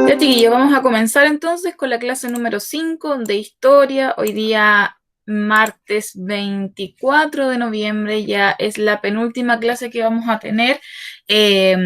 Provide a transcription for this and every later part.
Ya, chiquillos, vamos a comenzar entonces con la clase número 5 de historia. Hoy día, martes 24 de noviembre, ya es la penúltima clase que vamos a tener. Eh,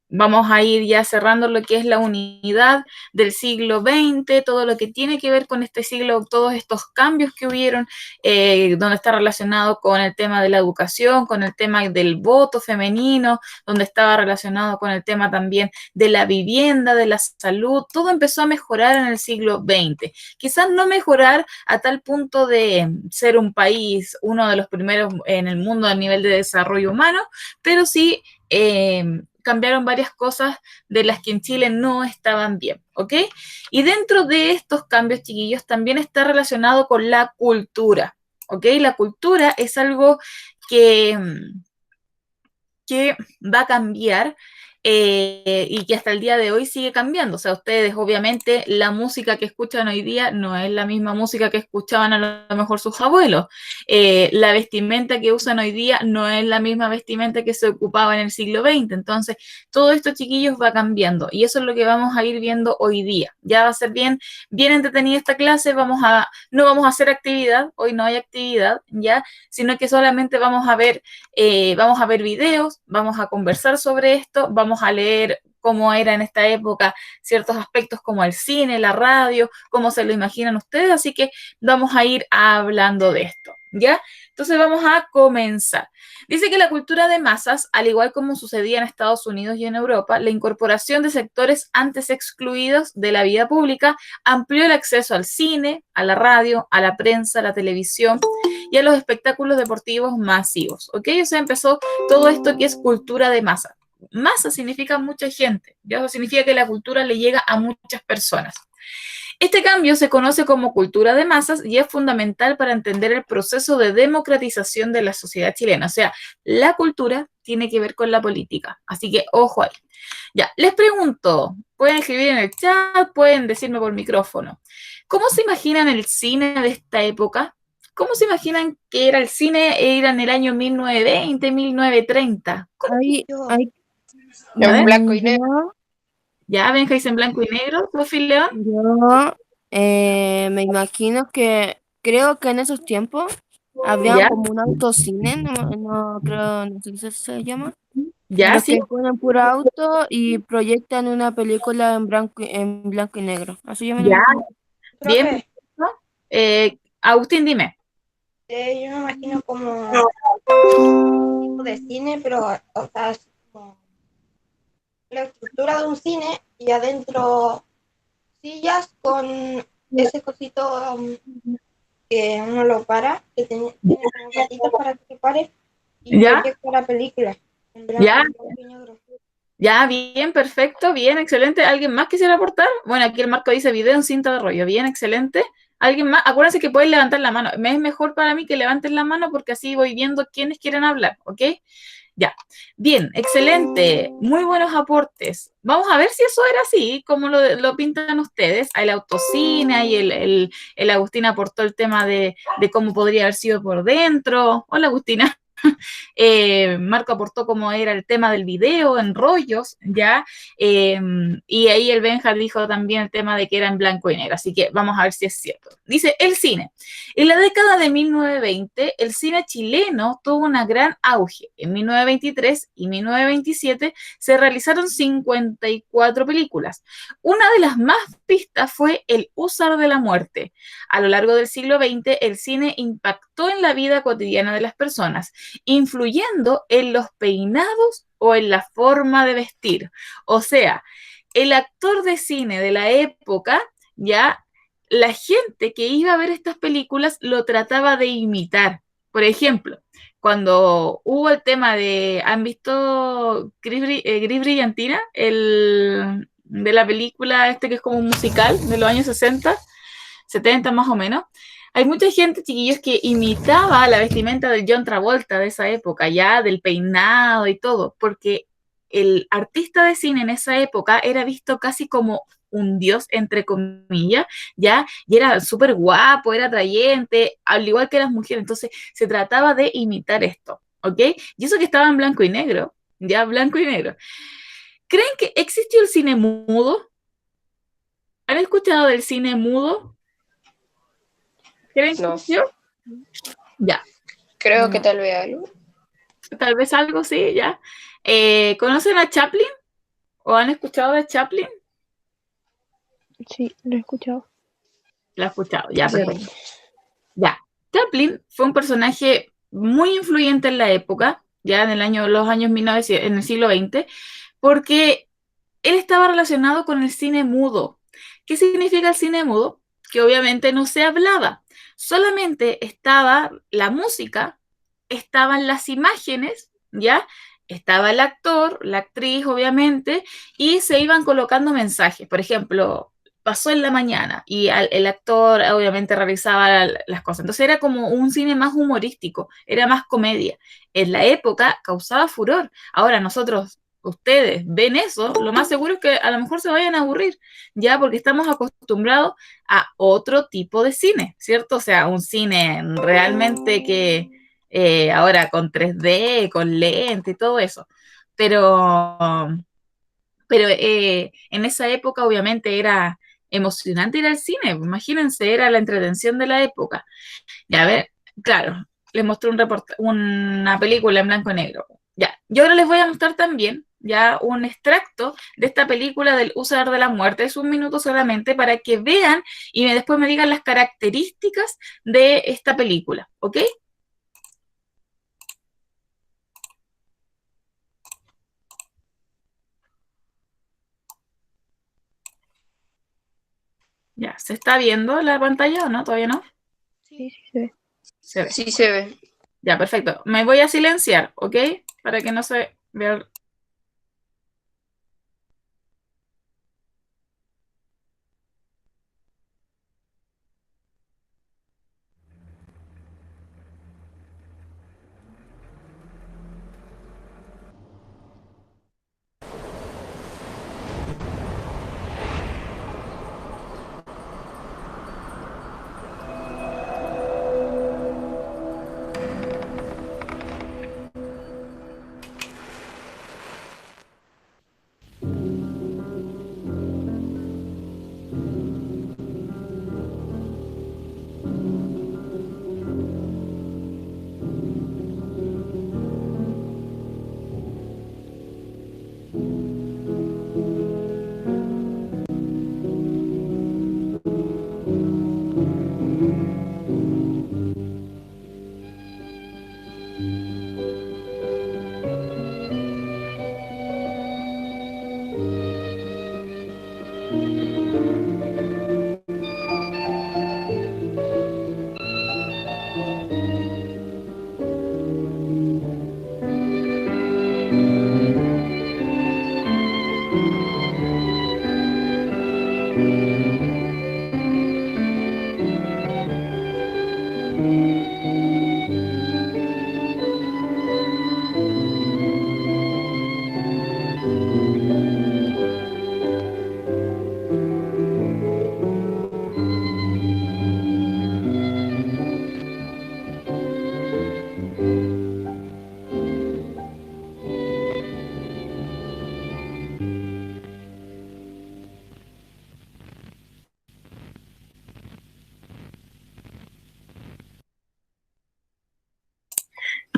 Vamos a ir ya cerrando lo que es la unidad del siglo XX, todo lo que tiene que ver con este siglo, todos estos cambios que hubieron, donde está relacionado con el tema de la educación, con el tema del voto femenino, donde estaba relacionado con el tema también de la vivienda, de la salud, todo empezó a mejorar en el siglo XX. Quizás no mejorar a tal punto de ser un país, uno de los primeros en el mundo a nivel de desarrollo humano, pero sí cambiaron varias cosas de las que en Chile no estaban bien, ¿ok? Y dentro de estos cambios, chiquillos, también está relacionado con la cultura, ¿ok? La cultura es algo que, que va a cambiar y que hasta el día de hoy sigue cambiando. O sea, ustedes obviamente la música que escuchan hoy día no es la misma música que escuchaban a lo mejor sus abuelos. La vestimenta que usan hoy día no es la misma vestimenta que se ocupaba en el siglo XX. Entonces, todo esto, chiquillos, va cambiando y eso es lo que vamos a ir viendo hoy día. Ya va a ser bien, bien entretenida esta clase. No vamos a hacer actividad, hoy no hay actividad, ya, sino que solamente vamos a ver videos, vamos a conversar sobre esto, vamos a leer cómo era en esta época ciertos aspectos como el cine, la radio, cómo se lo imaginan ustedes, así que vamos a ir hablando de esto, ¿ya? Entonces vamos a comenzar. Dice que la cultura de masas, al igual como sucedía en Estados Unidos y en Europa, la incorporación de sectores antes excluidos de la vida pública amplió el acceso al cine, a la radio, a la prensa, a la televisión y a los espectáculos deportivos masivos, ¿ok? O sea, empezó todo esto que es cultura de masa. Masa significa mucha gente, ¿ya? Eso significa que la cultura le llega a muchas personas. Este cambio se conoce como cultura de masas y es fundamental para entender el proceso de democratización de la sociedad chilena. O sea, la cultura tiene que ver con la política. Así que ojo ahí. Ya, les pregunto, pueden escribir en el chat, pueden decirme por micrófono. ¿Cómo se imaginan el cine de esta época? ¿Cómo se imaginan que era el cine? Era en el año 1920, 1930. ¿Cómo? Hay, Yo, hay, A en ver, blanco y negro. yo, ya, Benjamín en blanco y negro, Sofi León. yo me imagino que creo que en esos tiempos habría Ya, como un autocine, no creo, no sé si se llama, en ya, los sí, que ponen puro auto y proyectan una película en blanco y negro. Así yo me lo ya, imagino. bien. Profe, Agustín, dime. yo me imagino como un tipo de cine, pero o sea, es como la estructura de un cine y adentro sillas con ese cosito que uno lo para, que tiene como patitas para que se pare y Ya, proyecta la película ya, en blanco y negro. ya, bien, perfecto, bien, excelente. ¿Alguien más quisiera aportar? Bueno, aquí el marco dice video en cinta de rollo. Bien, excelente. ¿Alguien más? Acuérdense que pueden levantar la mano. Me es mejor para mí que levanten la mano porque así voy viendo quiénes quieren hablar, ¿ok? Ya. Bien, excelente. Muy buenos aportes. Vamos a ver si eso era así, como lo pintan ustedes. Hay el autocine, y el Agustín aportó el tema de cómo podría haber sido por dentro. Hola, Agustina. Marco aportó cómo era el tema del video en rollos, ¿ya? Y ahí el Benja dijo también el tema de que era en blanco y negro, así que vamos a ver si es cierto. Dice, el cine. En la década de 1920, el cine chileno tuvo una gran auge. En 1923 y 1927 se realizaron 54 películas. Una de las más vistas fue El Húsar de la Muerte. A lo largo del siglo XX, el cine impactó en la vida cotidiana de las personas, influyendo en los peinados o en la forma de vestir. O sea, el actor de cine de la época, ya la gente que iba a ver estas películas lo trataba de imitar. Por ejemplo, cuando hubo el tema de, ¿han visto Gris Brillantina? De la película este que es como un musical de los años 60, 70 más o menos. Hay mucha gente, chiquillos, que imitaba la vestimenta de John Travolta de esa época, ya del peinado y todo, porque el artista de cine en esa época era visto casi como un dios, entre comillas, ya, y era súper guapo, era atrayente, al igual que las mujeres, entonces se trataba de imitar esto, ¿ok? Y eso que estaba en blanco y negro, ya, blanco y negro. ¿Creen que existió el cine mudo? ¿Han escuchado del cine mudo? ¿Creen No. que yo? Ya, Creo que No. tal vez algo. tal vez algo sí, ya. ¿Conocen a Chaplin? ¿O han escuchado de Chaplin? Sí, lo he escuchado. Lo he escuchado, ya, Sí. perfecto. Ya, Chaplin fue un personaje muy influyente en la época, ya en los años 1900, en el siglo XX, porque él estaba relacionado con el cine mudo. ¿Qué significa el cine mudo? Que obviamente no se hablaba, solamente estaba la música, estaban las imágenes, ¿ya? Estaba el actor, la actriz, obviamente, y se iban colocando mensajes. Por ejemplo, pasó en la mañana y el actor obviamente realizaba las cosas. Entonces era como un cine más humorístico, era más comedia. En la época causaba furor. Ahora nosotros, ustedes ven eso, lo más seguro es que a lo mejor se vayan a aburrir, ya porque estamos acostumbrados a otro tipo de cine, ¿cierto? O sea, un cine realmente que ahora con 3D, con lente y todo eso. Pero, pero en esa época obviamente era emocionante ir al cine, imagínense, era la entretención de la época. Ya, a ver, claro, les mostré una película en blanco y negro. Ya, yo ahora les voy a mostrar también ya un extracto de esta película del Usador de la Muerte, es 1 minuto solamente para que vean y después me digan las características de esta película, ¿ok? Ya, ¿se está viendo la pantalla o no? ¿Todavía no? Sí, sí se ve. Se ve. Sí se ve. Ya, perfecto. Me voy a silenciar, ¿ok? Para que no se vea.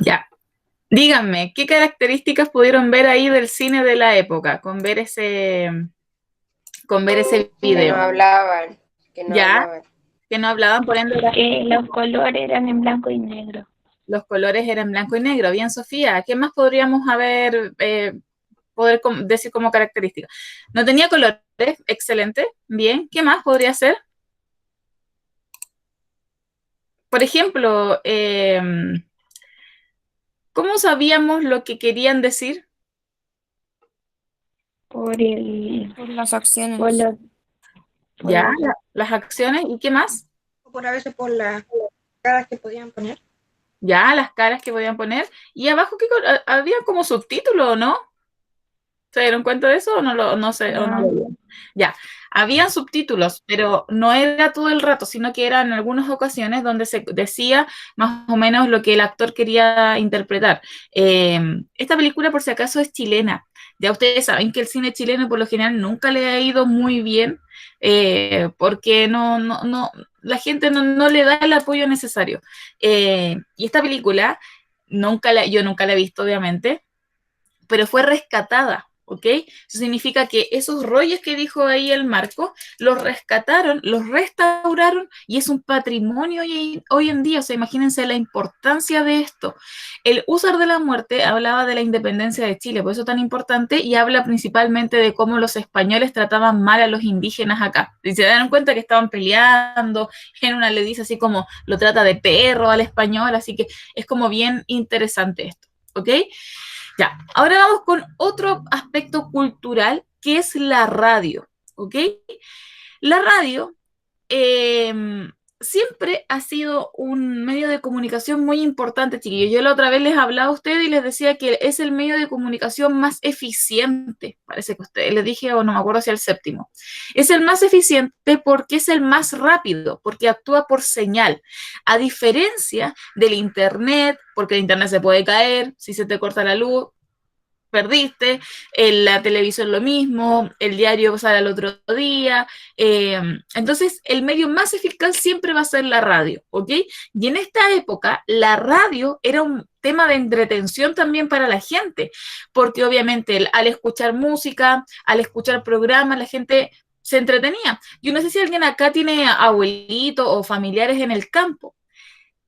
Ya. Díganme, ¿qué características pudieron ver ahí del cine de la época con ver ese Que no video? hablaban. Que no Ya, hablaban. que no hablaban, por ende Que los colores eran en blanco y negro. los colores eran blanco y negro. Bien, Sofía, ¿qué más podríamos decir como característica? No tenía colores, excelente, bien. ¿Qué más podría ser? Por ejemplo, ¿cómo sabíamos lo que querían decir? Por Las acciones. por los, Ya, por- las acciones, ¿y qué más? O por a veces por las caras que podían poner. Ya, las caras que podían poner. Y abajo, había como subtítulos, ¿no? ¿Se dieron cuenta de eso o no sé, o no lo vieron? Ya, habían subtítulos, pero no era todo el rato, sino que eran en algunas ocasiones donde se decía más o menos lo que el actor quería interpretar. Esta película, por si acaso, es chilena. Ya ustedes saben que el cine chileno por lo general nunca le ha ido muy bien, porque la gente no le da el apoyo necesario. Y esta película, yo nunca la he visto, obviamente, pero fue rescatada, ¿ok? Eso significa que esos rollos que dijo ahí el Marco, los rescataron, los restauraron y es un patrimonio hoy en día. O sea, imagínense la importancia de esto. El Húsar de la Muerte hablaba de la independencia de Chile, por eso es tan importante, y habla principalmente de cómo los españoles trataban mal a los indígenas acá. Y se dan cuenta que estaban peleando, en una le dice así como lo trata de perro al español, así que es como bien interesante esto, ¿ok? Ya, ahora vamos con otro aspecto cultural que es la radio, ¿ok? La radio siempre ha sido un medio de comunicación muy importante, chiquillos. Yo la otra vez les hablaba a ustedes y les decía que es el medio de comunicación más eficiente, parece que a ustedes les dije, o no me acuerdo si el séptimo. Es el más eficiente porque es el más rápido, porque actúa por señal, a diferencia del internet, porque el internet se puede caer, si se te corta la luz, perdiste, la televisión lo mismo, el diario sale al otro día, entonces el medio más eficaz siempre va a ser la radio, ¿ok? Y en esta época la radio era un tema de entretención también para la gente, porque obviamente al escuchar música, al escuchar programas, la gente se entretenía. Yo no sé si alguien acá tiene abuelitos o familiares en el campo.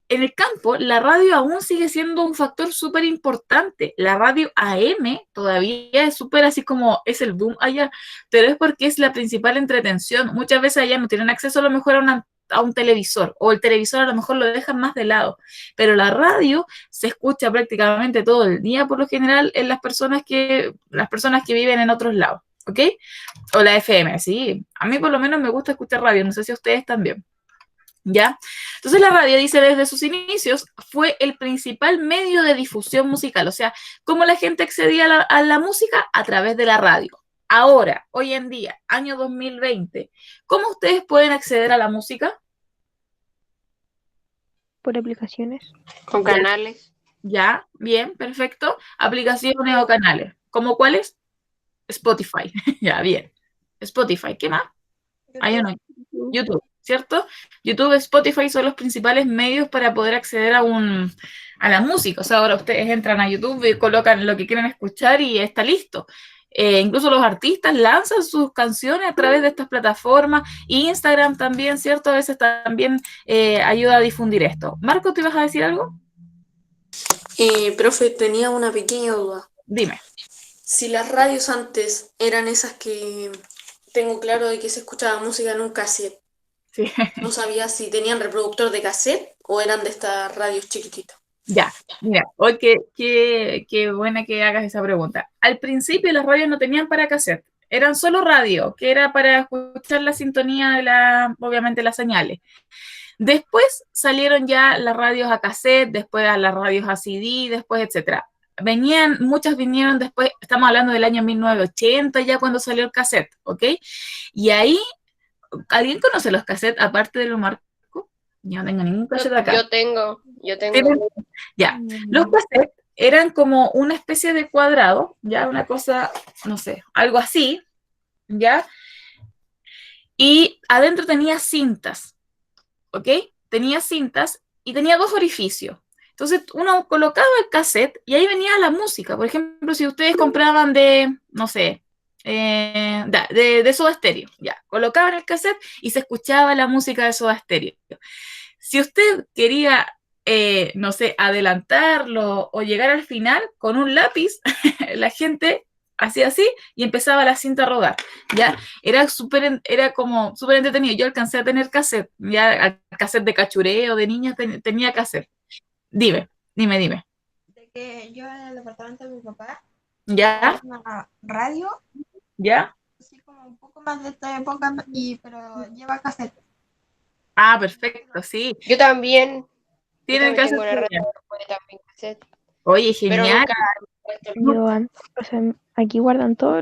En el campo, la radio aún sigue siendo un factor súper importante. La radio AM todavía es súper así como es el boom allá, pero es porque es la principal entretención. Muchas veces allá no tienen acceso a lo mejor a un televisor, o el televisor a lo mejor lo dejan más de lado, pero la radio se escucha prácticamente todo el día por lo general en las personas que viven en otros lados, ¿ok? O la FM, sí. A mí por lo menos me gusta escuchar radio, no sé si a ustedes también. ¿Ya? Entonces la radio, dice, desde sus inicios fue el principal medio de difusión musical, o sea, cómo la gente accedía a la música a través de la radio. Ahora, hoy en día, año 2020, ¿cómo ustedes pueden acceder a la música? Por aplicaciones. Con canales. Ya, bien, perfecto. Aplicaciones o canales. ¿Cómo cuáles? Spotify. Ya, bien. Spotify, ¿qué más? Hay uno. YouTube, ¿cierto? YouTube, Spotify son los principales medios para poder acceder a la música. O sea, ahora ustedes entran a YouTube y colocan lo que quieren escuchar y está listo. Incluso los artistas lanzan sus canciones a través de estas plataformas. Instagram también, ¿cierto? A veces también ayuda a difundir esto. Marco, ¿te ibas a decir algo? Profe, tenía una pequeña duda. Dime. Si las radios antes eran esas que tengo claro de que se escuchaba música en un cassette, Sí. no sabía si tenían reproductor de cassette o eran de estas radios chiquititas. Ya, mira, hoy qué buena que hagas esa pregunta. Al principio las radios no tenían para cassette, eran solo radio, que era para escuchar la sintonía obviamente las señales. Después salieron ya las radios a cassette, después a las radios a CD, después, etcétera. Muchas vinieron después, estamos hablando del año 1980 ya cuando salió el cassette, ¿ok? Y ahí, ¿alguien conoce los cassettes aparte de lo Marco? Yo no tengo ningún cassette acá. Yo tengo. Ya, los cassettes eran como una especie de cuadrado, ya, una cosa, no sé, algo así, ya, y adentro tenía cintas, ¿ok? Tenía cintas y tenía dos orificios. Entonces uno colocaba el cassette y ahí venía la música. Por ejemplo, si ustedes compraban no sé, de Soda Stereo, ya, colocaban el cassette y se escuchaba la música de Soda Stereo. Si usted quería, no sé, adelantarlo o llegar al final con un lápiz, la gente hacía así y empezaba la cinta a rodar. Ya era como súper entretenido. Yo alcancé a tener cassette, ya cassette de cachureo, de niña tenía cassette. Dime. De que yo en el departamento de mi papá ¿Ya? una radio, ¿Ya? así como un poco más de esta época, pero lleva cassette. Ah, perfecto, sí. Yo también Tienen tengo una cassette. radio también cassette. Oye, Pero genial. nunca Yo, o sea, aquí guardan todo,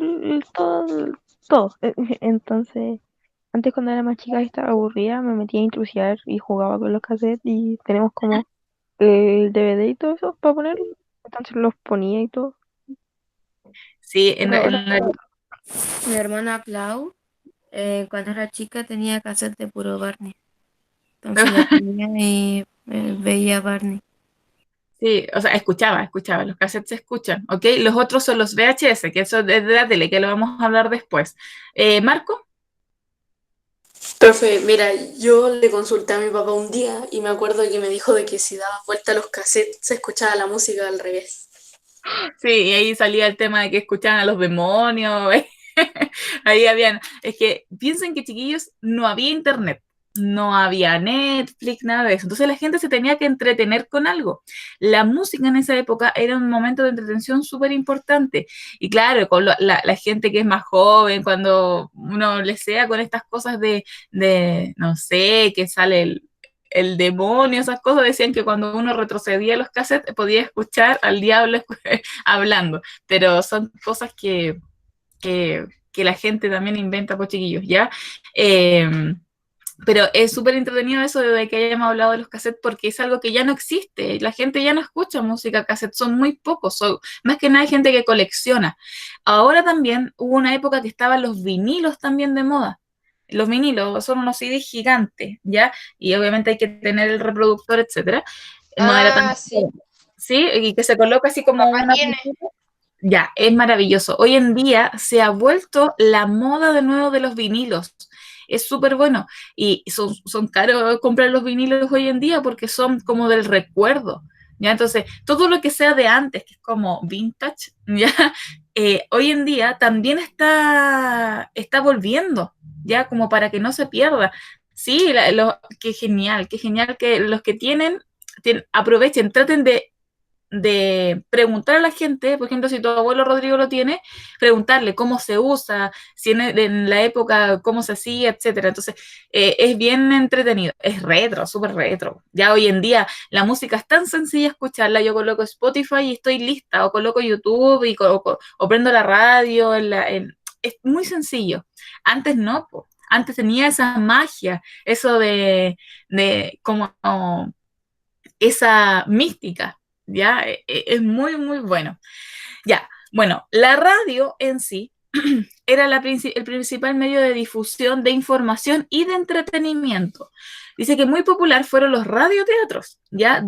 todo. Entonces, antes cuando era más chica y estaba aburrida, me metía a intrusiar y jugaba con los cassettes y tenemos como el DVD y todo eso para ponerlo. Entonces los ponía y todo. Sí, Pero, o sea, Mi hermana Clau, cuando era chica, tenía cassette de puro Barney. Entonces la ponía y veía Barney. sí, o sea, escuchaba, los cassettes se escuchan, ¿ok? Los otros son los VHS, que eso es de la tele, que lo vamos a hablar después. Marco, Profe, mira, yo le consulté a mi papá un día y me acuerdo que me dijo de que si dabas vuelta a los cassettes se escuchaba la música al revés. sí, y ahí salía el tema de que escuchaban a los demonios, ahí habían, es que piensen que chiquillos no había internet, no había Netflix, nada de eso. Entonces la gente se tenía que entretener con algo. La música en esa época era un momento de entretención súper importante. Y claro, con la gente que es más joven, cuando uno le sea con estas cosas no sé, que sale el demonio, esas cosas, decían que cuando uno retrocedía los cassettes podía escuchar al diablo hablando. Pero son cosas que la gente también inventa, pues chiquillos, ¿ya? Pero es súper entretenido eso de que hayamos hablado de los cassettes porque es algo que ya no existe. La gente ya no escucha música cassette, son muy pocos, son más que nada hay gente que colecciona. Ahora también hubo una época que estaban los vinilos también de moda. Los vinilos son unos CDs gigantes, ¿ya? Y obviamente hay que tener el reproductor, etcétera. No era tan... Ah, sí. Sí, y que se coloca así Mi como papá una... tiene. Ya, es maravilloso. Hoy en día se ha vuelto la moda de nuevo de los vinilos. Es súper bueno. Y son caros comprar los vinilos hoy en día porque son como del recuerdo. ¿Ya? Entonces, todo lo que sea de antes, que es como vintage, ¿ya? Hoy en día también está volviendo, ¿ya? Como para que no se pierda. Sí, qué genial que los que aprovechen, traten de preguntar a la gente, por ejemplo, si tu abuelo Rodrigo lo tiene, preguntarle cómo se usa, si en la época cómo se hacía, etcétera. Entonces, es bien entretenido, es retro, súper retro. Ya hoy en día la música es tan sencilla escucharla, yo coloco Spotify y estoy lista, o coloco YouTube o prendo la radio, es muy sencillo. Antes no, po. Antes tenía esa magia, eso de como esa mística, ¿ya? Es muy, muy bueno. Ya, bueno, la radio en sí era el principal medio de difusión de información y de entretenimiento. Dice que muy popular fueron los radioteatros, ¿ya?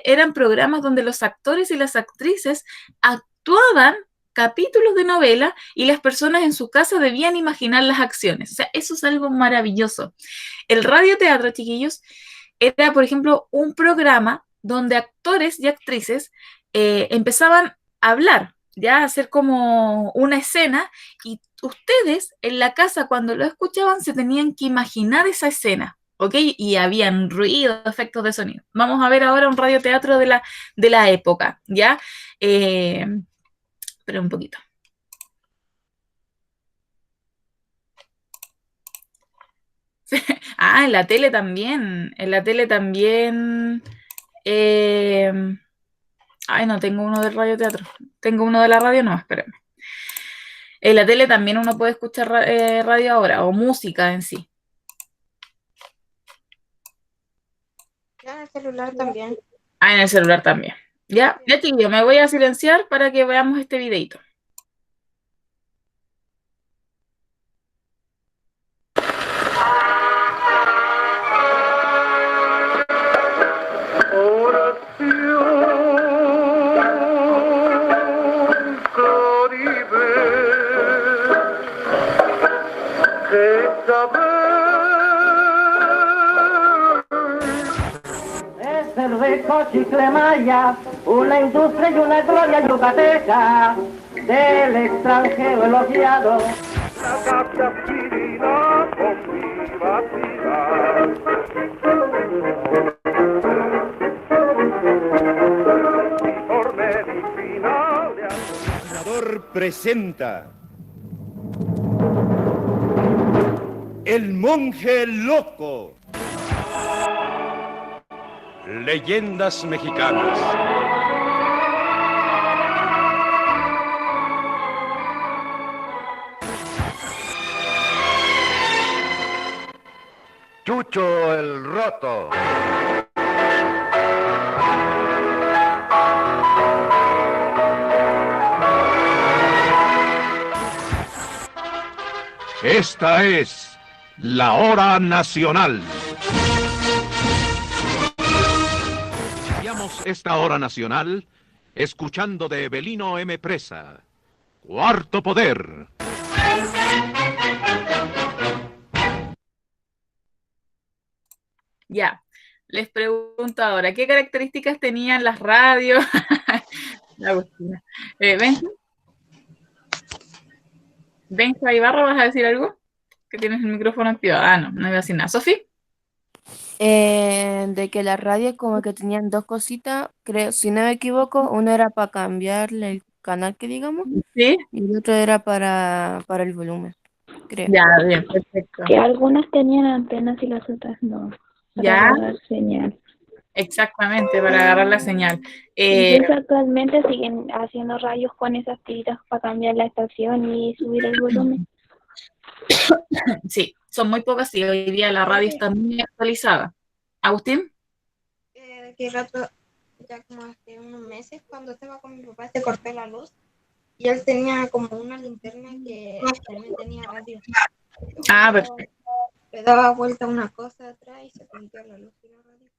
Eran programas donde los actores y las actrices actuaban capítulos de novela y las personas en su casa debían imaginar las acciones. O sea, eso es algo maravilloso. El radioteatro, chiquillos, era, por ejemplo, un programa donde actores y actrices empezaban a hablar, ya a hacer como una escena y ustedes en la casa cuando lo escuchaban se tenían que imaginar esa escena, ¿ok? Y habían ruido, efectos de sonido. Vamos a ver ahora un radioteatro de la época, ¿ya? Pero un poquito. Ah, en la tele también. eh, Ay, no tengo uno del radioteatro. Tengo uno de la radio, no, espérame. En la tele también uno puede escuchar radio ahora, o música en sí. Ya en el celular también. Ah, en el celular también. Ya, ya chiquillo, me voy a silenciar para que veamos este videito. Es cerveza, chicle maya, una industria y una gloria yucateca, del extranjero elogiado. La café aspirina con vivacidad. Por medicina le El Senador presenta El monje loco. Leyendas mexicanas. Chucho el Roto. Esta es la Hora Nacional. Iniciamos esta Hora Nacional escuchando de Evelino M. Presa, Cuarto Poder. Ya, les pregunto ahora, ¿qué características tenían las radios? La Agustina. Benja Ibarra, ¿vas a decir algo? Que tienes el micrófono activado. Ah, no, no iba a decir nada. ¿Sofi? De que las radios como que tenían dos cositas, creo, si no me equivoco, una era para cambiarle el canal que digamos, Sí. y el otro era para el volumen, creo. Ya, bien, perfecto. Que algunas tenían antenas y las otras no, para Ya, agarrar señal. exactamente, para agarrar la señal. Incluso actualmente siguen haciendo radios con esas tiritas para cambiar la estación y subir el volumen. Sí, son muy pocas y hoy día la radio está muy actualizada. ¿Agustín? Que rato, ya como hace unos meses, cuando estaba con mi papá, se cortó la luz y él tenía como una linterna que también tenía radio. Ah, Luego perfecto. le daba vuelta una cosa atrás y se prendió la luz y la radio.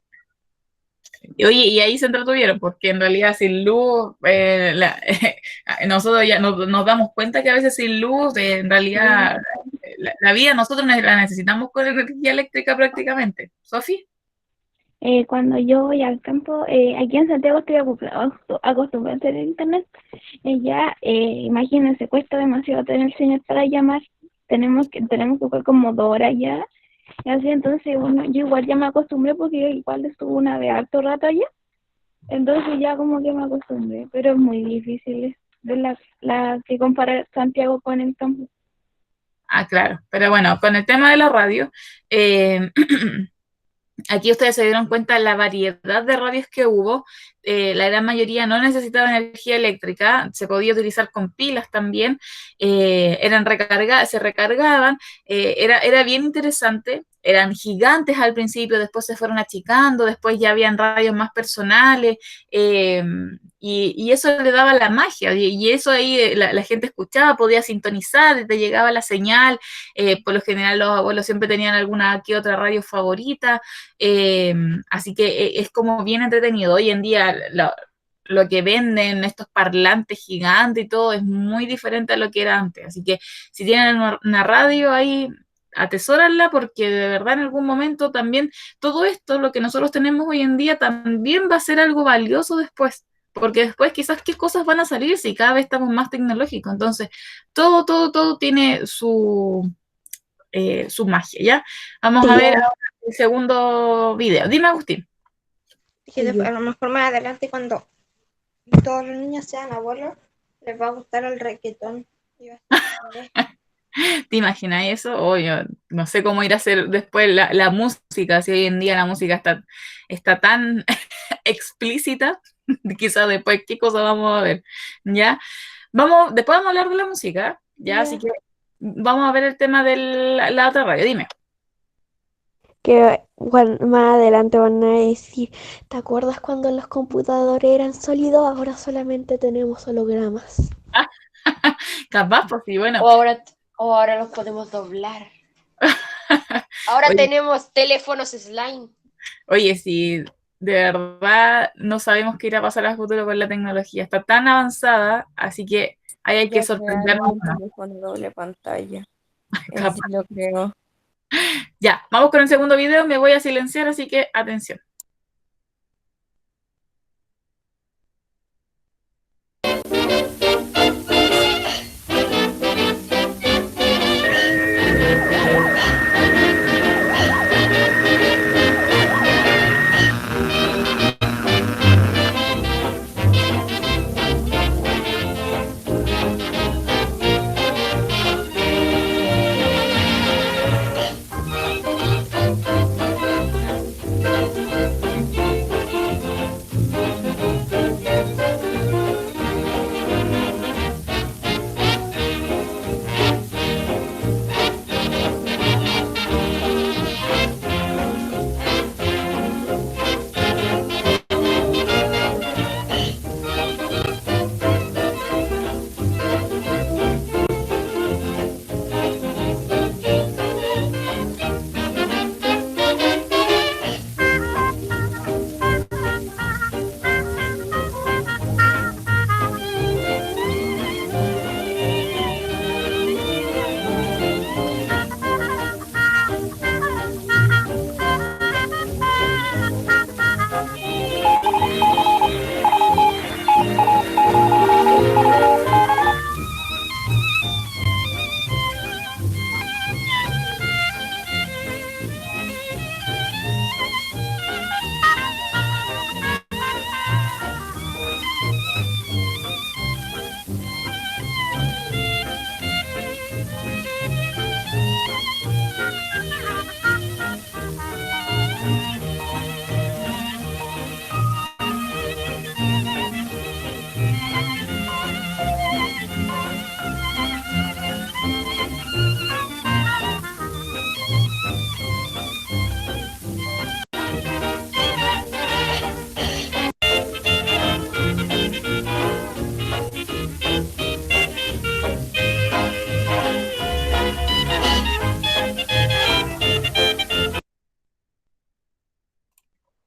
Oye, y ahí se entretuvieron, porque en realidad sin luz, nosotros ya nos damos cuenta que a veces sin luz, en realidad la vida nosotros la necesitamos con energía eléctrica prácticamente. ¿Sofi? Cuando yo voy al campo, aquí en Santiago estoy acostumbrada a tener internet. Imagínense, cuesta demasiado tener señal para llamar. Tenemos que jugar como 2 horas ya. Y así entonces yo igual ya me acostumbré porque yo igual estuve una vez harto rato allá. Entonces ya como que me acostumbré, pero es muy difícil de la que comparar Santiago con el campo. Ah, claro. Pero bueno, con el tema de la radio, aquí ustedes se dieron cuenta de la variedad de radios que hubo. La gran mayoría no necesitaba energía eléctrica, se podía utilizar con pilas también, se recargaban, era bien interesante. Eran gigantes al principio, después se fueron achicando, después ya habían radios más personales, y eso le daba la magia, y eso ahí la gente escuchaba, podía sintonizar, te llegaba la señal. Por lo general los abuelos siempre tenían alguna que otra radio favorita. Así que es como bien entretenido. Hoy en día lo que venden, estos parlantes gigantes y todo, es muy diferente a lo que era antes. Así que si tienen una radio ahí, atesóranla, porque de verdad en algún momento también todo esto, lo que nosotros tenemos hoy en día, también va a ser algo valioso después. Porque después quizás qué cosas van a salir si cada vez estamos más tecnológicos. Entonces, todo tiene su magia, ¿ya? Vamos a ver ahora el segundo video. Dime, Agustín. Y después, a lo mejor más adelante, cuando todos los niños sean abuelos, les va a gustar el reggaetón. Y va a estar ¿Te imaginas eso? O yo no sé cómo ir a hacer después la música, si hoy en día la música está tan explícita, quizás después qué cosa vamos a ver, ¿ya? Después vamos a hablar de la música, ¿ya? Así que vamos a ver el tema de la otra radio, dime. Que más adelante van a decir, ¿te acuerdas cuando los computadores eran sólidos? Ahora solamente tenemos hologramas. Capaz, pues sí, bueno. O ahora los podemos doblar. Ahora Oye, tenemos teléfonos slime. Oye, si de verdad no sabemos qué irá a pasar a futuro con la tecnología, está tan avanzada, así que ahí hay que Ya sorprendernos. crearon un teléfono doble pantalla. Capaz. Sí lo creo. Ya, vamos con el segundo video, me voy a silenciar, así que atención.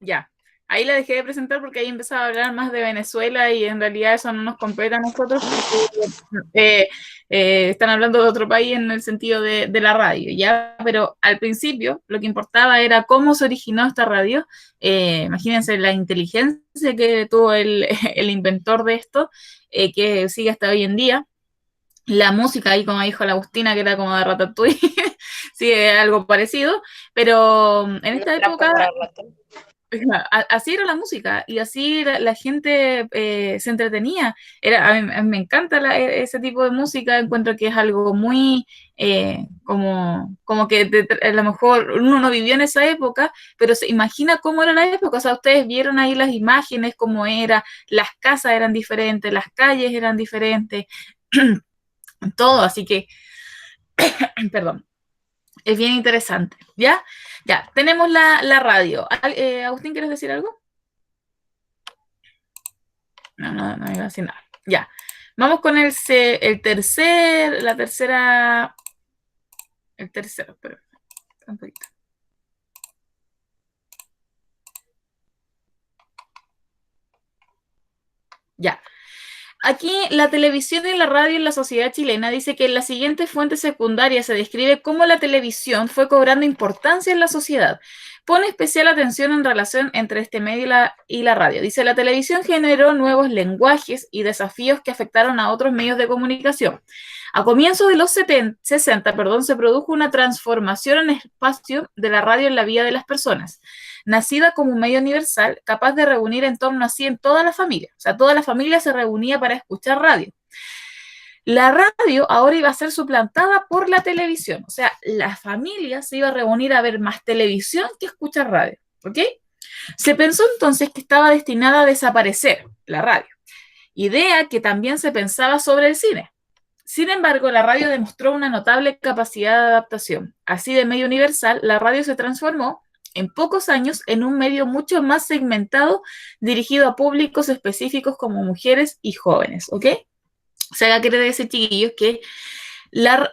Ya. Ahí la dejé de presentar porque ahí empezaba a hablar más de Venezuela y en realidad eso no nos compete a nosotros porque están hablando de otro país en el sentido de la radio, ¿ya? Pero al principio lo que importaba era cómo se originó esta radio. Imagínense la inteligencia que tuvo el, el inventor de esto, que sigue hasta hoy en día. La música, ahí como dijo la Agustina, que era como de Ratatouille, sigue algo parecido, pero en No esta era época para ratón. así era la música y así la gente se entretenía. A mí me encanta ese tipo de música, encuentro que es algo muy como que a lo mejor uno no vivió en esa época, pero se imagina cómo era la época. O sea, ustedes vieron ahí las imágenes, cómo era, las casas eran diferentes, las calles eran diferentes, todo, así que, perdón. Es bien interesante, ¿ya? Ya, tenemos la radio. Agustín, ¿quieres decir algo? No iba a decir nada. Ya. Vamos con el tercero, pero un poquito. Ya. Aquí la televisión y la radio en la sociedad chilena dice que en la siguiente fuente secundaria se describe cómo la televisión fue cobrando importancia en la sociedad. Pone especial atención en relación entre este medio y la radio. Dice, la televisión generó nuevos lenguajes y desafíos que afectaron a otros medios de comunicación. A comienzos de los 60, se produjo una transformación en el espacio de la radio en la vida de las personas. Nacida como un medio universal, capaz de reunir en torno a sí en toda la familia. O sea, toda la familia se reunía para escuchar radio. La radio ahora iba a ser suplantada por la televisión. O sea, la familia se iba a reunir a ver más televisión que escuchar radio. ¿Ok? Se pensó entonces que estaba destinada a desaparecer la radio. Idea que también se pensaba sobre el cine. Sin embargo, la radio demostró una notable capacidad de adaptación. Así, de medio universal, la radio se transformó en pocos años en un medio mucho más segmentado, dirigido a públicos específicos como mujeres y jóvenes, ¿ok? O sea, quiere decir, chiquillos, que la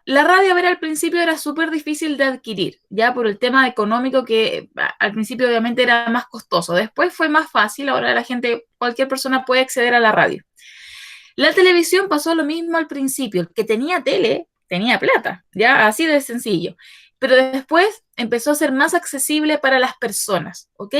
radio, a ver, al principio era súper difícil de adquirir, ya por el tema económico que al principio obviamente era más costoso. Después fue más fácil, ahora la gente, cualquier persona puede acceder a la radio. La televisión pasó lo mismo al principio, el que tenía tele tenía plata, ya así de sencillo. Pero después empezó a ser más accesible para las personas, ¿ok?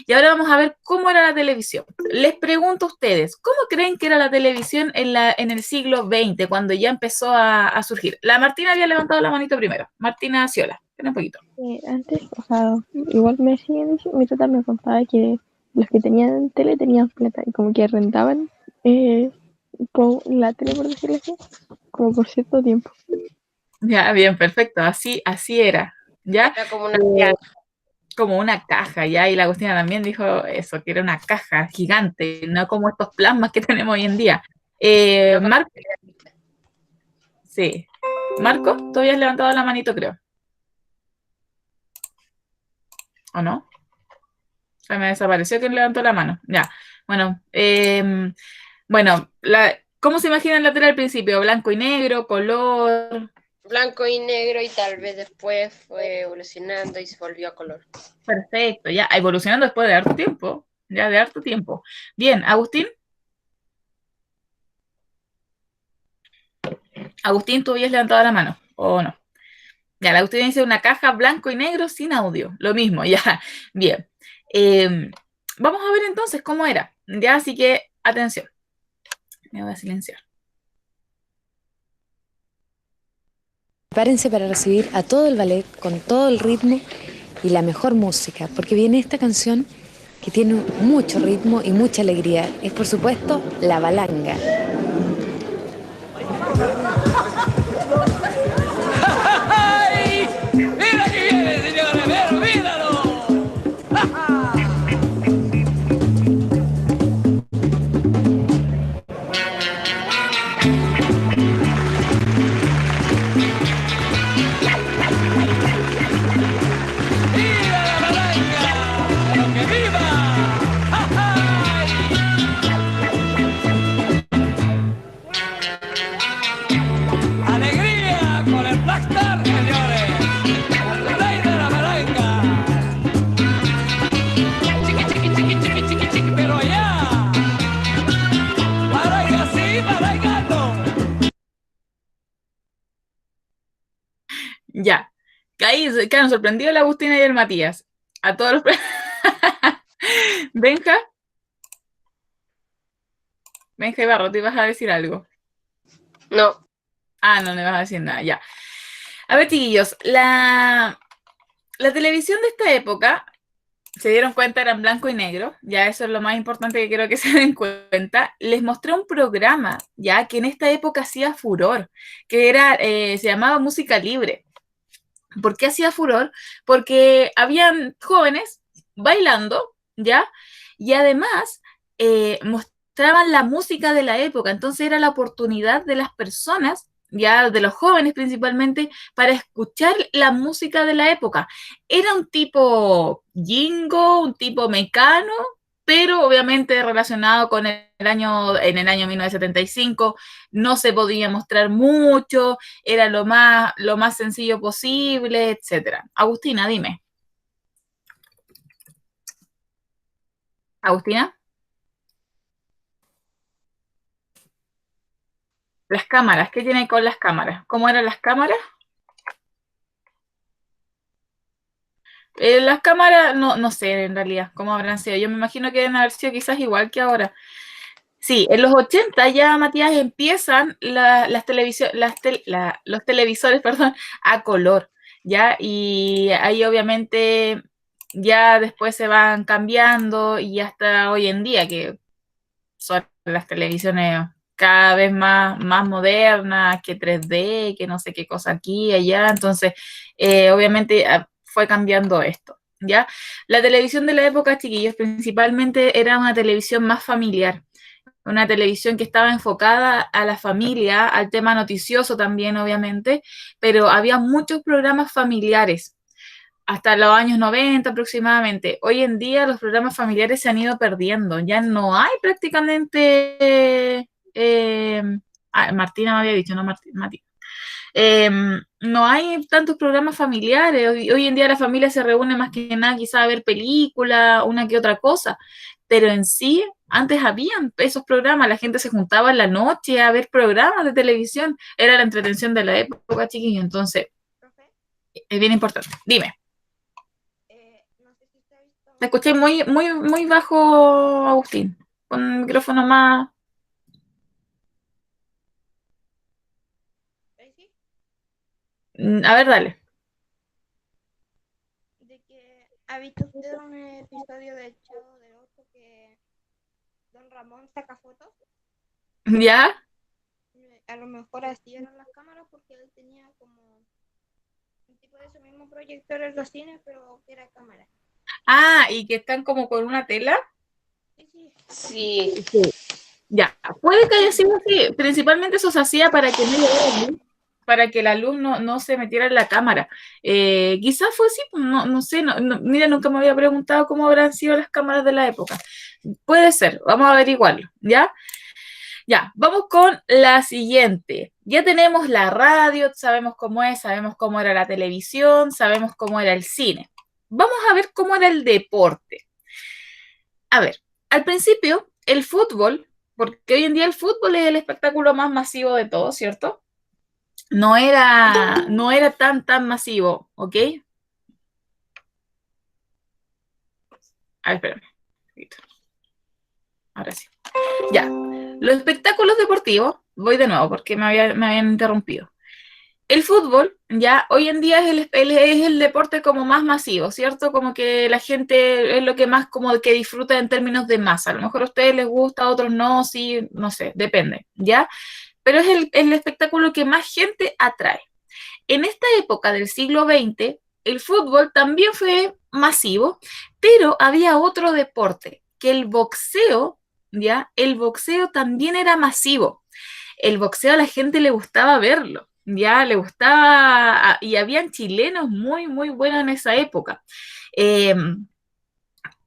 Y ahora vamos a ver cómo era la televisión. Les pregunto a ustedes, ¿cómo creen que era la televisión en el siglo XX, cuando ya empezó a surgir? La Martina había levantado la manito primero. Martina Ciola, espera un poquito. Antes, o sea, igual me siguen diciendo, mi tata me contaba que los que tenían tele tenían plata y como que rentaban la tele, por decirlo así, como por cierto tiempo. Ya, bien, perfecto, así era, ¿ya? Era como una caja. Como una caja, ¿ya? Y la Agustina también dijo eso, que era una caja gigante, no como estos plasmas que tenemos hoy en día. Marco, sí. Marco, tú habías levantado la manito, creo. ¿O no? Se me desapareció quien levantó la mano. Ya, bueno, ¿cómo se imagina la tele al principio? ¿Blanco y negro, color? Blanco y negro, y tal vez después fue evolucionando y se volvió a color. Perfecto, ya evolucionando después de harto tiempo, ya de harto tiempo. Bien, Agustín. Agustín, ¿tú habías levantado la mano o no? Ya, la Agustín dice una caja blanco y negro sin audio, lo mismo, ya, bien. Vamos a ver entonces cómo era, ya, así que atención. Me voy a silenciar. Prepárense para recibir a todo el ballet con todo el ritmo y la mejor música, porque viene esta canción que tiene mucho ritmo y mucha alegría. Es, por supuesto, La Balanga. ¡Mira que viene, señores! ¡Pero míralo! ¡Alegría con el Blackstar, señores! ¡El rey de la balanga! Ya. Que ahí quedaron sorprendidos la Agustina y el Matías. A todos los... Benja. Benja Ibarro, ¿te ibas a decir algo? No. Ah, no vas a decir nada, ya. A ver, chiquillos, la televisión de esta época, se dieron cuenta, era en blanco y negro, ya eso es lo más importante que quiero que se den cuenta. Les mostré un programa, ya, que en esta época hacía furor, que era, se llamaba Música Libre. ¿Por qué hacía furor? Porque habían jóvenes bailando, ¿ya? Y además mostraban la música de la época, entonces era la oportunidad de las personas, ya de los jóvenes principalmente, para escuchar la música de la época. Era un tipo jingo, un tipo mecano, pero obviamente relacionado con en el año 1975, no se podía mostrar mucho, era lo más sencillo posible, etcétera. Agustina, dime. Agustina, las cámaras, ¿qué tiene con las cámaras? ¿Cómo eran las cámaras? Las cámaras, no sé en realidad cómo habrán sido. Yo me imagino que deben haber sido quizás igual que ahora. Sí, en los 80 ya, Matías, empiezan los televisores, perdón, a color, ¿ya? Y ahí obviamente ya después se van cambiando y hasta hoy en día, que son las televisiones cada vez más modernas, que 3D, que no sé qué cosa aquí y allá, entonces obviamente fue cambiando esto, ¿ya? La televisión de la época, chiquillos, principalmente era una televisión más familiar, una televisión que estaba enfocada a la familia, al tema noticioso también, obviamente, pero había muchos programas familiares hasta los años 90 aproximadamente. Hoy en día los programas familiares se han ido perdiendo, ya no hay prácticamente... Martina me había dicho, no Martina. Eh, no hay tantos programas familiares. Hoy en día la familia se reúne más que nada quizá a ver películas, una que otra cosa, pero en sí, antes habían esos programas, la gente se juntaba en la noche a ver programas de televisión, era la entretención de la época, chiquillos, entonces Profe, es bien importante. Dime, no sé si usted ha visto. te escuché muy bajo, Agustín, con el micrófono más... Tracy, A ver, dale. de que ha visto usted un episodio del Chavo del Ocho que Don Ramón saca fotos. ¿Ya? A lo mejor así eran las cámaras porque él tenía como un tipo de ese mismo proyector en los cines, pero que era cámara. Ah, y que están como con una tela. Sí. Ya, puede que haya sido así. Principalmente eso se hacía para que no llegara luz, para que la luz no se metiera en la cámara. Quizás fue así, pues, no sé, mira, nunca me había preguntado cómo habrán sido las cámaras de la época. Puede ser, vamos a averiguarlo, ¿ya? Ya, vamos con la siguiente. Ya tenemos la radio, sabemos cómo es, sabemos cómo era la televisión, sabemos cómo era el cine. Vamos a ver cómo era el deporte. A ver, al principio, el fútbol, porque hoy en día el fútbol es el espectáculo más masivo de todo, ¿cierto? No era tan masivo, ¿ok? A ver, espérame. Ahora sí. Ya. Los espectáculos deportivos, voy de nuevo porque me habían interrumpido. El fútbol, ya, hoy en día es el deporte como más masivo, ¿cierto? Como que la gente es lo que más como que disfruta en términos de masa. A lo mejor a ustedes les gusta, a otros no, sí, no sé, depende, ¿ya? Pero es el espectáculo que más gente atrae. En esta época del siglo XX, el fútbol también fue masivo, pero había otro deporte, que el boxeo, ¿ya? El boxeo también era masivo. El boxeo a la gente le gustaba verlo, ya le gustaba, y habían chilenos muy buenos en esa época. Eh,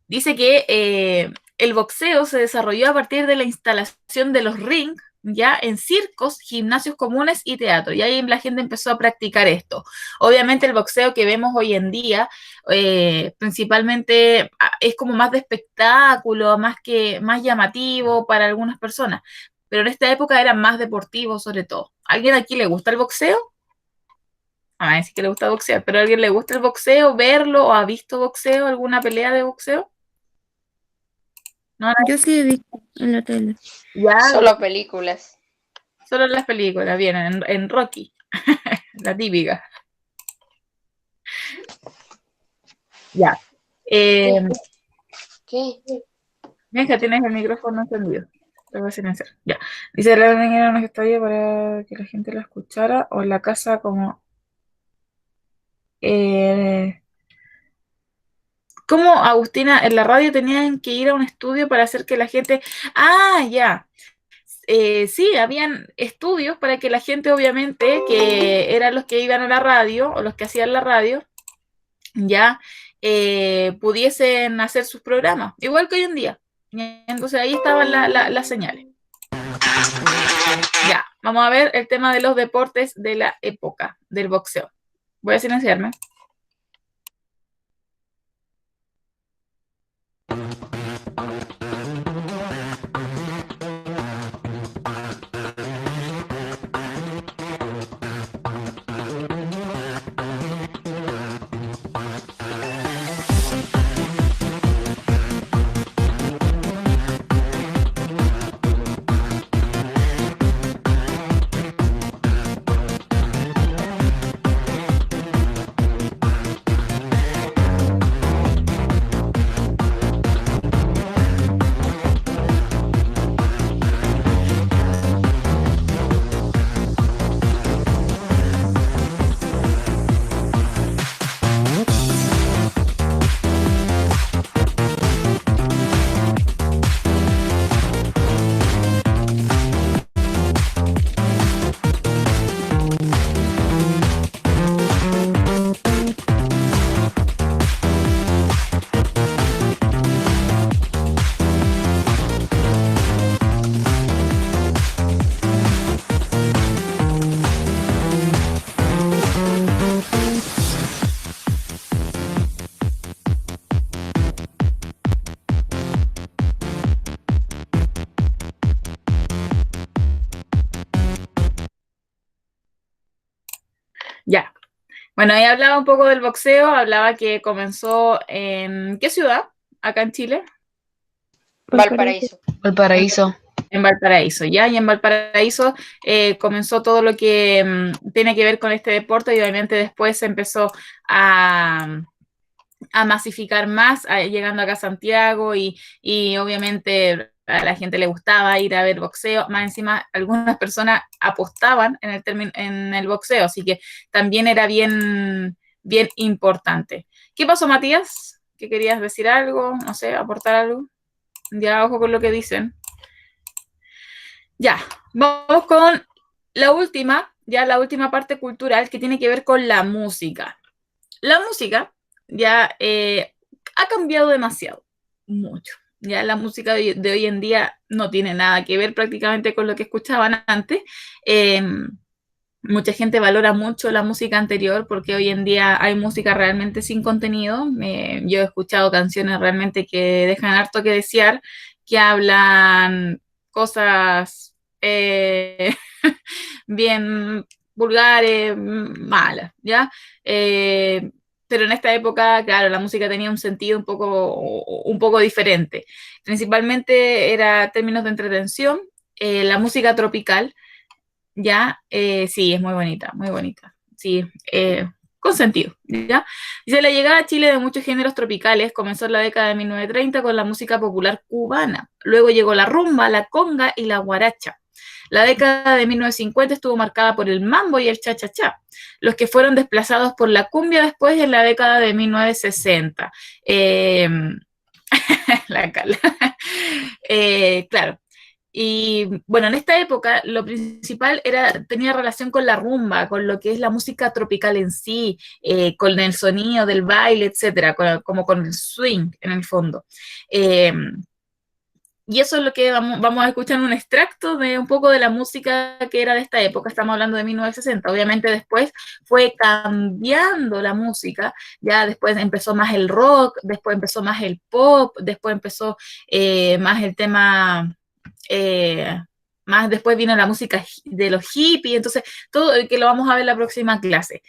Dice que el boxeo se desarrolló a partir de la instalación de los rings, ya en circos, gimnasios comunes y teatro. Y ahí la gente empezó a practicar esto. Obviamente el boxeo que vemos hoy en día, principalmente es como más de espectáculo, más llamativo para algunas personas. Pero en esta época era más deportivo sobre todo. ¿A alguien aquí le gusta el boxeo? a decir que le gusta boxear, pero ¿a alguien le gusta el boxeo, verlo o ha visto boxeo, alguna pelea de boxeo? No, no, Yo sí he visto en la tele. ya, Solo películas. solo en las películas, bien, en Rocky, la típica. Ya. ¿Qué? Mija, tienes el micrófono encendido. Lo voy a silenciar. Ya. Dice la niña nos está ahí para que la gente la escuchara o en la casa como... ¿Cómo, Agustina, en la radio tenían que ir a un estudio para hacer que la gente... Ah, ya. Sí, habían estudios para que la gente, obviamente, que eran los que iban a la radio o los que hacían la radio, ya pudiesen hacer sus programas, igual que hoy en día. Entonces ahí estaban las señales. Ya, vamos a ver el tema de los deportes de la época del boxeo. Voy a silenciarme. Ya. Bueno, ahí hablaba un poco del boxeo, hablaba que comenzó en... ¿Qué ciudad? Acá en Chile. Valparaíso. Valparaíso. En Valparaíso, ¿ya? Y en Valparaíso comenzó todo lo que tiene que ver con este deporte y obviamente después se empezó a masificar más, llegando acá a Santiago y obviamente a la gente le gustaba ir a ver boxeo, más encima algunas personas apostaban en el boxeo, así que también era bien, bien importante. ¿Qué pasó, Matías? ¿Qué querías decir algo? No sé, aportar algo. Ya, ojo con lo que dicen. Ya, vamos con la última parte cultural que tiene que ver con la música. La música ya ha cambiado demasiado, mucho. Ya la música de hoy en día no tiene nada que ver prácticamente con lo que escuchaban antes. Mucha gente valora mucho la música anterior porque hoy en día hay música realmente sin contenido. Yo he escuchado canciones realmente que dejan harto que desear, que hablan cosas bien vulgares, malas, ¿ya? Pero en esta época, claro, la música tenía un sentido un poco diferente. Principalmente era términos de entretención, la música tropical, ya, sí, es muy bonita, sí, con sentido, ¿ya? Dice, la llegada a Chile de muchos géneros tropicales comenzó en la década de 1930 con la música popular cubana. Luego llegó la rumba, la conga y la guaracha. La década de 1950 estuvo marcada por el mambo y el cha-cha-cha, los que fueron desplazados por la cumbia después en la década de 1960. La Carla. Claro. Y bueno, en esta época lo principal tenía relación con la rumba, con lo que es la música tropical en sí, con el sonido del baile, etcétera, como con el swing en el fondo. Y eso es lo que vamos a escuchar un extracto de un poco de la música que era de esta época, estamos hablando de 1960. Obviamente después fue cambiando la música, ya después empezó más el rock, después empezó más el pop, después empezó más el tema más después vino la música de los hippies, entonces todo que lo vamos a ver en la próxima clase.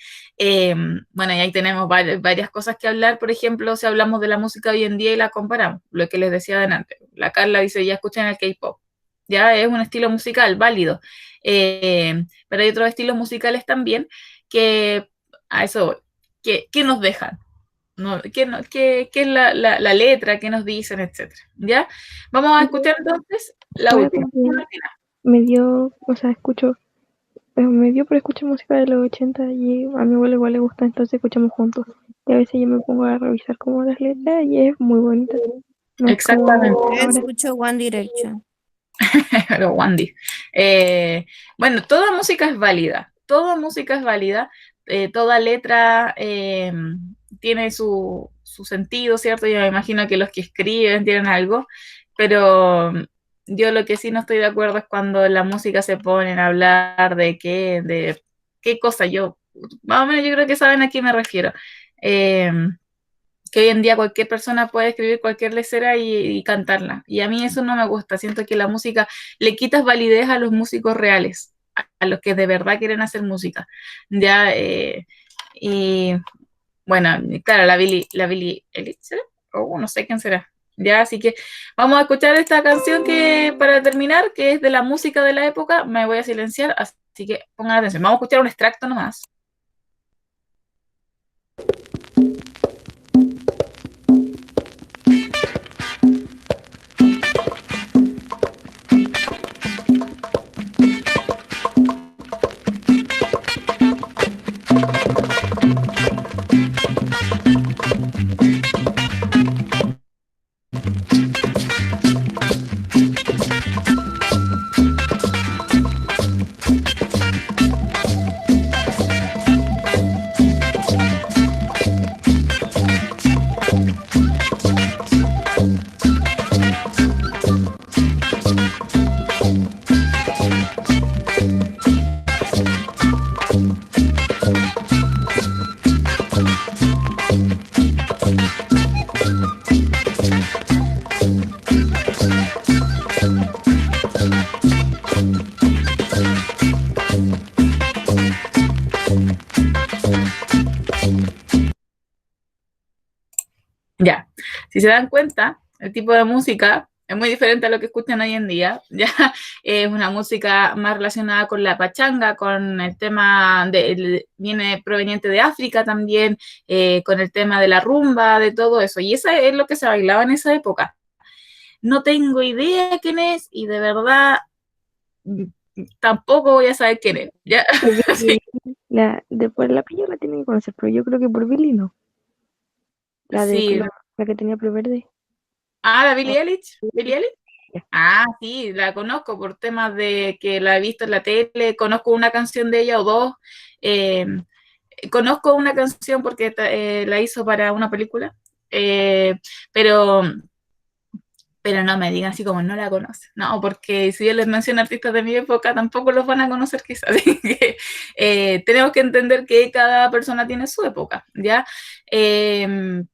Bueno, y ahí tenemos varias cosas que hablar, por ejemplo, si hablamos de la música hoy en día y la comparamos, lo que les decía adelante. La Carla dice, ya escuchan el K-pop, ya es un estilo musical válido, pero hay otros estilos musicales también que a eso voy, que nos dejan. No, ¿qué es la letra? ¿Qué nos dicen? Etcétera. ¿Ya? Vamos a escuchar entonces la Ahora última. como que me dio, o sea, me dio por escuchar música de los 80 y a mi abuelo igual le gusta, entonces escuchamos juntos. Y a veces yo me pongo a revisar como las letras y es muy bonita. No es como Exactamente. Yo ahora. escucho One Direction. Pero Wandy. Bueno, toda música es válida. Toda música es válida. Toda letra tiene su sentido, ¿cierto? Yo me imagino que los que escriben tienen algo, pero yo lo que sí no estoy de acuerdo es cuando la música se ponen a hablar de qué cosa. Yo, más o menos, yo creo que saben a qué me refiero. Que hoy en día cualquier persona puede escribir cualquier lecera y cantarla. Y a mí eso no me gusta. Siento que la música le quitas validez a los músicos reales, a los que de verdad quieren hacer música. Ya, y bueno, claro, la Billie Eilish, ¿será? O no sé quién será. Ya, así que vamos a escuchar esta canción que para terminar, que es de la música de la época. Me voy a silenciar, así que pongan atención. Vamos a escuchar un extracto nomás. Ya, si se dan cuenta, el tipo de música es muy diferente a lo que escuchan hoy en día. Ya es una música más relacionada con la pachanga, con el tema viene proveniente de África también, con el tema de la rumba, de todo eso. Y eso es lo que se bailaba en esa época. No tengo idea quién es y de verdad tampoco voy a saber quién es. ¿Ya? Sí. Después la pillo la tienen que conocer, pero yo creo que por Billy no. La de Sí. la que tenía pelo verde. Ah, la Billie Eilish. ¿Billie Eilish? Ah, sí, la conozco por temas de que la he visto en la tele, conozco una canción de ella o dos. Conozco una canción porque la hizo para una película, pero no me digan así como no la conocen, no, porque si yo les menciono artistas de mi época, tampoco los van a conocer quizás, así que tenemos que entender que cada persona tiene su época, ¿ya?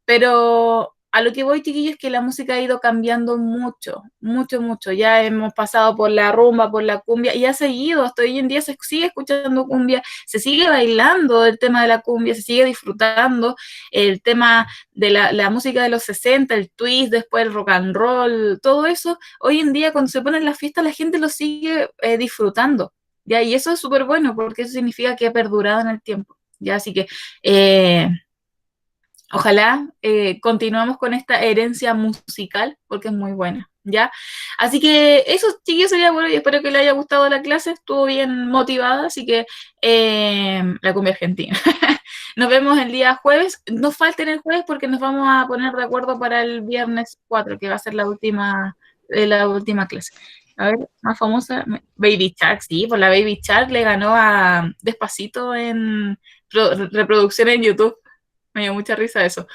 Pero a lo que voy, chiquillos, es que la música ha ido cambiando mucho, mucho, mucho, ya hemos pasado por la rumba, por la cumbia, y ha seguido, hasta hoy en día se sigue escuchando cumbia, se sigue bailando el tema de la cumbia, se sigue disfrutando el tema de la música de los 60, el twist, después el rock and roll, todo eso, hoy en día cuando se ponen las fiestas la gente lo sigue disfrutando, ¿ya? Y eso es súper bueno porque eso significa que ha perdurado en el tiempo, ¿ya? Así que ojalá continuemos con esta herencia musical porque es muy buena, ¿ya? Así que eso, chiquillos, sería bueno y espero que les haya gustado la clase, estuvo bien motivada, así que la cumbia argentina. Nos vemos el día jueves. No falten el jueves porque nos vamos a poner de acuerdo para el viernes 4, que va a ser la última clase. A ver, más famosa, Baby Shark, sí, pues la Baby Shark le ganó a Despacito en reproducción en YouTube. Me dio mucha risa eso.